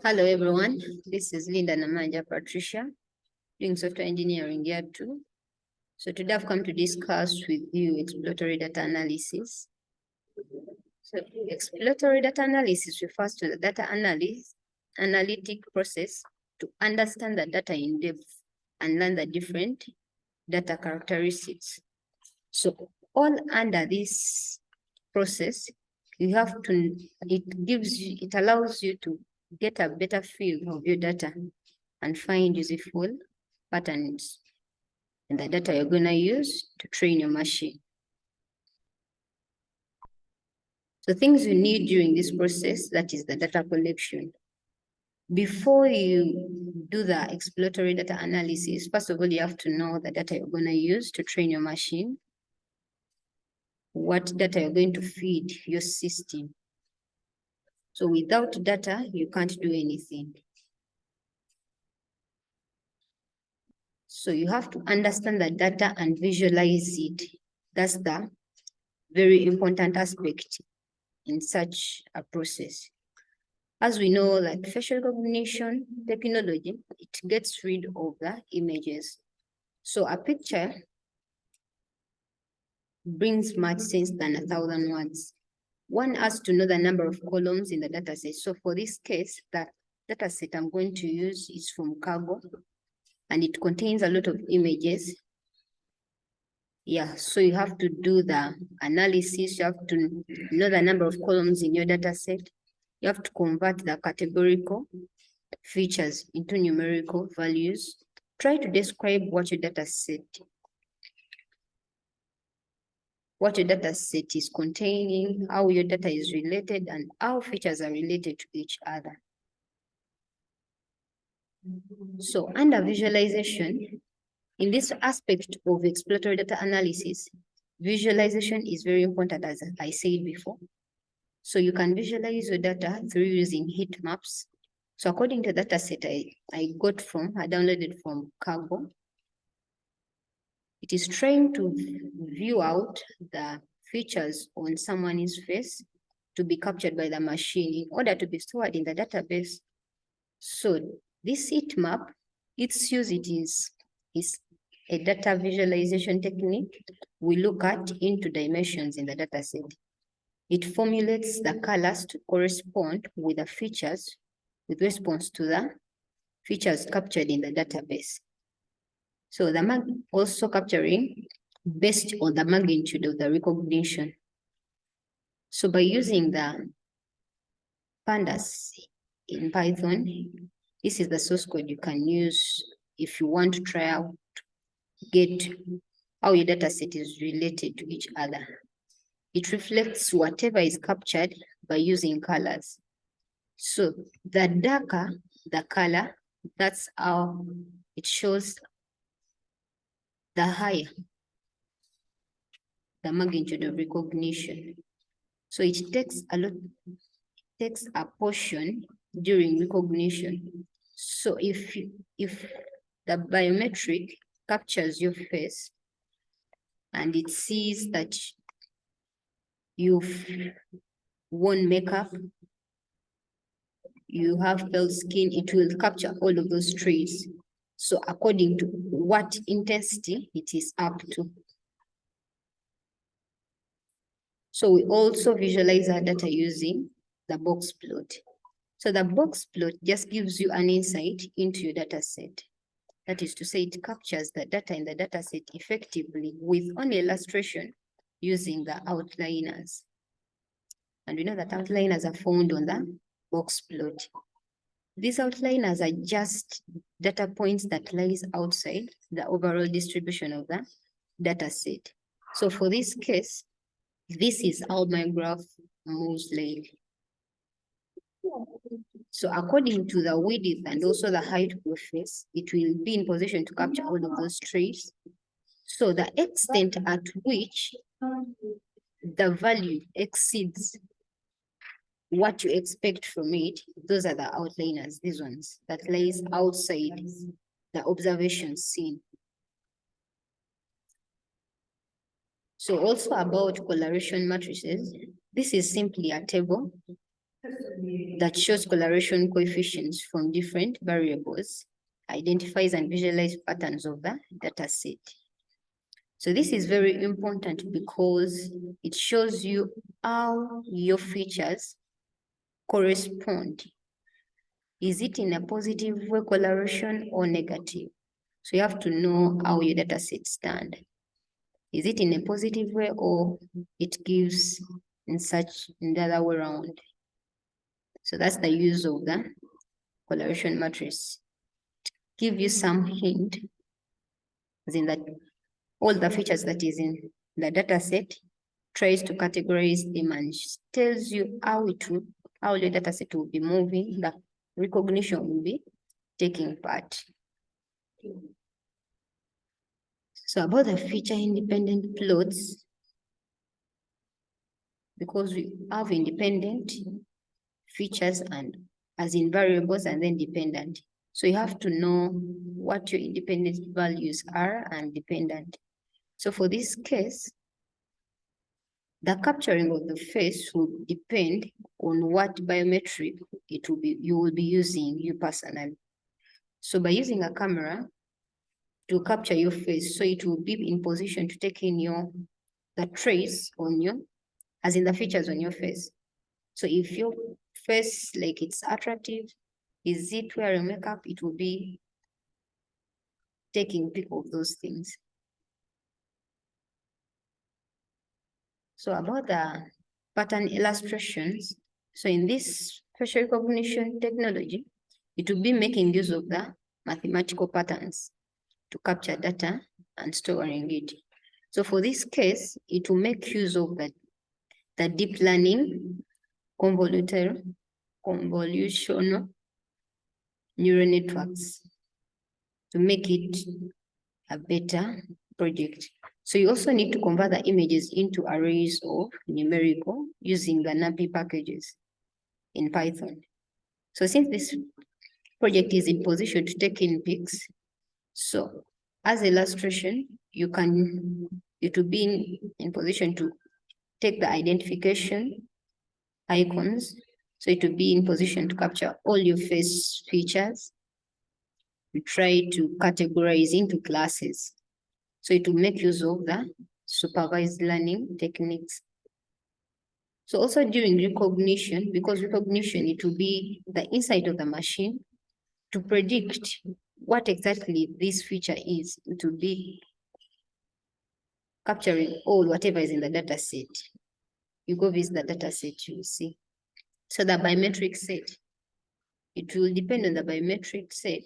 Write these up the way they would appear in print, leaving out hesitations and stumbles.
Hello everyone, this is Linda Namanja Patricia, doing software engineering year 2. So today I've come to discuss with you exploratory data analysis. So exploratory data analysis refers to the data analytic process to understand the data in depth and learn the different data characteristics. So all under this process, it allows you to get a better feel of your data and find useful patterns in the data you're going to use to train your machine. So things you need during this process, that is the data collection. Before you do the exploratory data analysis, first of all, you have to know the data you're going to use to train your machine, what data you're going to feed your system. So without data, you can't do anything. So you have to understand the data and visualize it. That's the very important aspect in such a process. As we know, like facial recognition technology, it gets rid of the images. So a picture brings much sense than 1,000 words. One has to know the number of columns in the dataset. So for this case, that dataset I'm going to use is from Cargo, and it contains a lot of images. Yeah, so you have to do the analysis. You have to know the number of columns in your data set. You have to convert the categorical features into numerical values. Try to describe what your data set is containing, how your data is related, and how features are related to each other. So under visualization, in this aspect of exploratory data analysis, visualization is very important, as I said before. So you can visualize your data through using heat maps. So according to the data set I downloaded from Cargo, it is trying to view out the features on someone's face to be captured by the machine in order to be stored in the database. So this heat map, its use is a data visualization technique. We look at into dimensions in the data set. It formulates the colors to correspond with the features with response to the features captured in the database. So the also capturing based on the magnitude of the recognition. So by using the pandas in Python, this is the source code you can use if you want to try out get how your data set is related to each other. It reflects whatever is captured by using colors. So the darker the color, that's how it shows the higher the magnitude of recognition. So it takes a portion during recognition. So if the biometric captures your face and it sees that you've worn makeup, you have pale skin, it will capture all of those traits. So according to what intensity it is up to. So we also visualize our data using the box plot. So the box plot just gives you an insight into your data set. That is to say, it captures the data in the data set effectively with only illustration using the outliners. And we know that outliners are found on the box plot. These outliners are just data points that lies outside the overall distribution of the data set. So for this case, this is how my graph moves lately. So according to the width and also the height of your face, it will be in position to capture all of those traits. So the extent at which the value exceeds what you expect from it, those are the outliners, these ones, that lies outside the observation scene. So also about correlation matrices, this is simply a table that shows correlation coefficients from different variables, identifies and visualizes patterns of the data set. So this is very important because it shows you how your features correspond. Is it in a positive way correlation or negative? So you have to know how your data sets stand. Is it in a positive way or it gives in the other way around? So that's the use of the correlation matrix. Give you some hint, as in that all the features that is in the data set tries to categorize them and tells you how the data set will be moving, the recognition will be taking part. So about the feature independent plots, because we have independent features and as in variables and then dependent. So you have to know what your independent values are and dependent. So for this case, the capturing of the face will depend on what biometric you will be using you personally. So by using a camera to capture your face, so it will be in position to take in the trace on you, as in the features on your face. So if your face, like it's attractive, is it wearing makeup, it will be taking pic of those things. So about the pattern illustrations, so in this facial recognition technology, it will be making use of the mathematical patterns to capture data and storing it. So for this case, it will make use of the deep learning convolutional neural networks to make it a better project. So you also need to convert the images into arrays of numerical using the NumPy packages in Python. So since this project is in position to take in pics, so as illustration, it will be in position to take the identification icons. So it will be in position to capture all your face features. We try to categorize into classes. So it will make use of the supervised learning techniques. So also during recognition, because recognition, it will be the inside of the machine to predict what exactly this feature is. It will be capturing all whatever is in the data set. You go visit the data set, you will see. So the biometric set, it will depend on the biometric set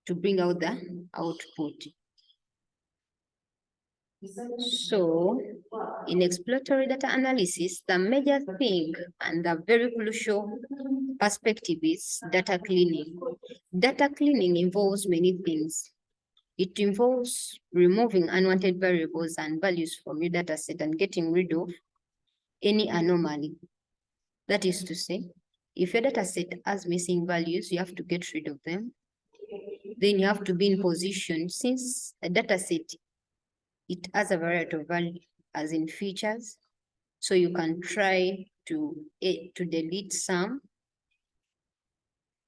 to bring out the output. So in exploratory data analysis, the major thing and the very crucial perspective is data cleaning. Data cleaning involves many things. It involves removing unwanted variables and values from your data set and getting rid of any anomaly. That is to say, if your data set has missing values, you have to get rid of them. Then you have to be in position, since a data set, it has a variety of values as in features. So you can try to delete some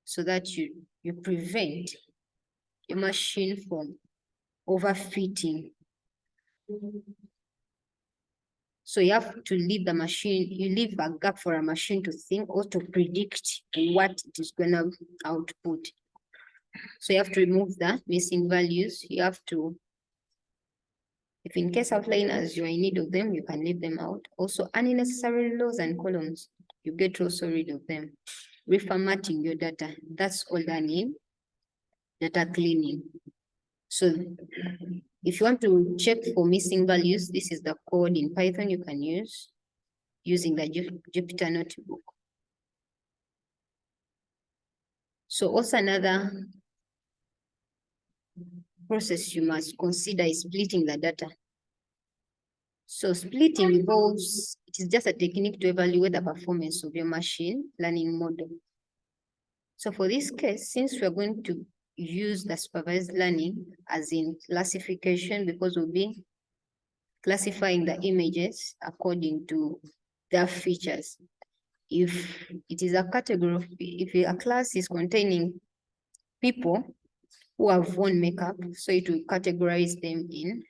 so that you prevent your machine from overfitting. So you have to leave the machine, you leave a gap for a machine to think or to predict what it is going to output. So you have to remove the missing values. You have to, if in case outliners you are in need of them, you can leave them out. Also unnecessary rows and columns, you get also rid of them. Reformatting your data, that's all done in data cleaning. So if you want to check for missing values, this is the code in Python you can use using the Jupyter notebook. So also another process you must consider is splitting the data. So splitting involves, it is just a technique to evaluate the performance of your machine learning model. So for this case, since we are going to use the supervised learning as in classification, because we'll be classifying the images according to their features. if it is a category of, if a class is containing people who have worn makeup, so it will categorize them in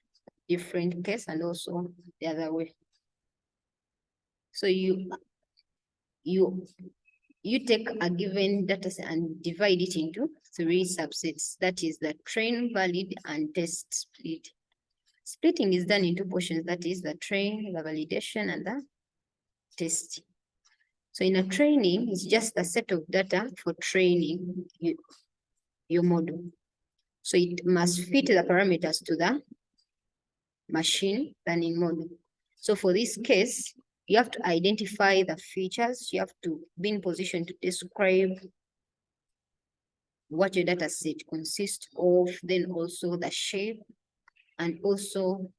different case and also the other way. So you take a given data set and divide it into 3 subsets. That is the train, valid, and test split. Splitting is done into portions. That is the train, the validation, and the test. So in a training, it's just a set of data for training your model. So it must fit the parameters to the machine learning model. So for this case, you have to identify the features. You have to be in position to describe what your data set consists of, then also the shape, and also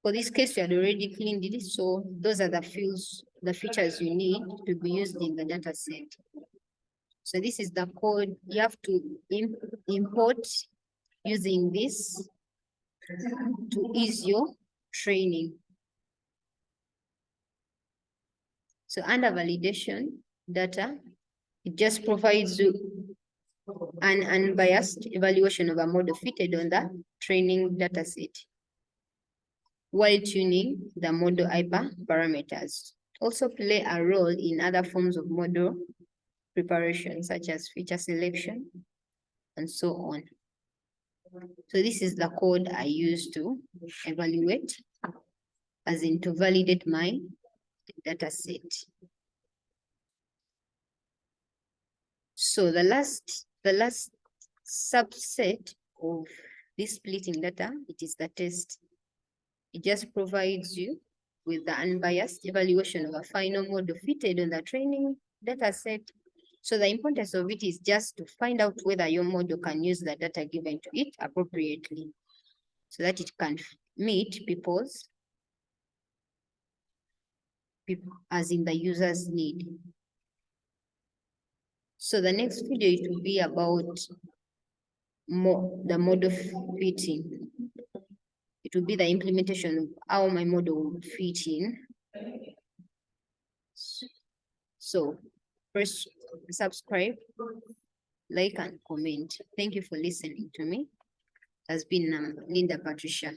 for this case, you had already cleaned it. So those are the fields, the features you need to be used in the data set. So this is the code you have to import using this to ease your training. So under validation data, it just provides you an unbiased evaluation of a model fitted on the training data set, while tuning the model hyperparameters. Also play a role in other forms of model preparation, such as feature selection and so on. So this is the code I use to evaluate, as in to validate my data set. So the last subset of this splitting data, it is the test. It just provides you with the unbiased evaluation of a final model fitted on the training data set. So the importance of it is just to find out whether your model can use the data given to it appropriately, so that it can meet people's, as in the user's need. So the next video, it will be about the model fitting. It will be the implementation of how my model will fit in. So first, subscribe, like, and comment. Thank you for listening to me. It has been Linda Patricia.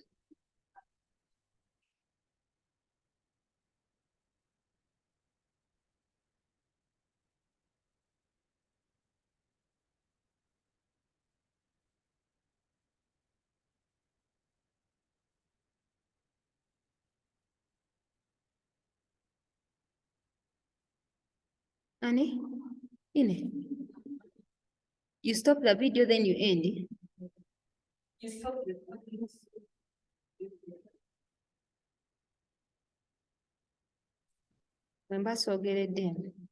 Annie, you stop the video, then you end. You stop the video. When I saw get it then.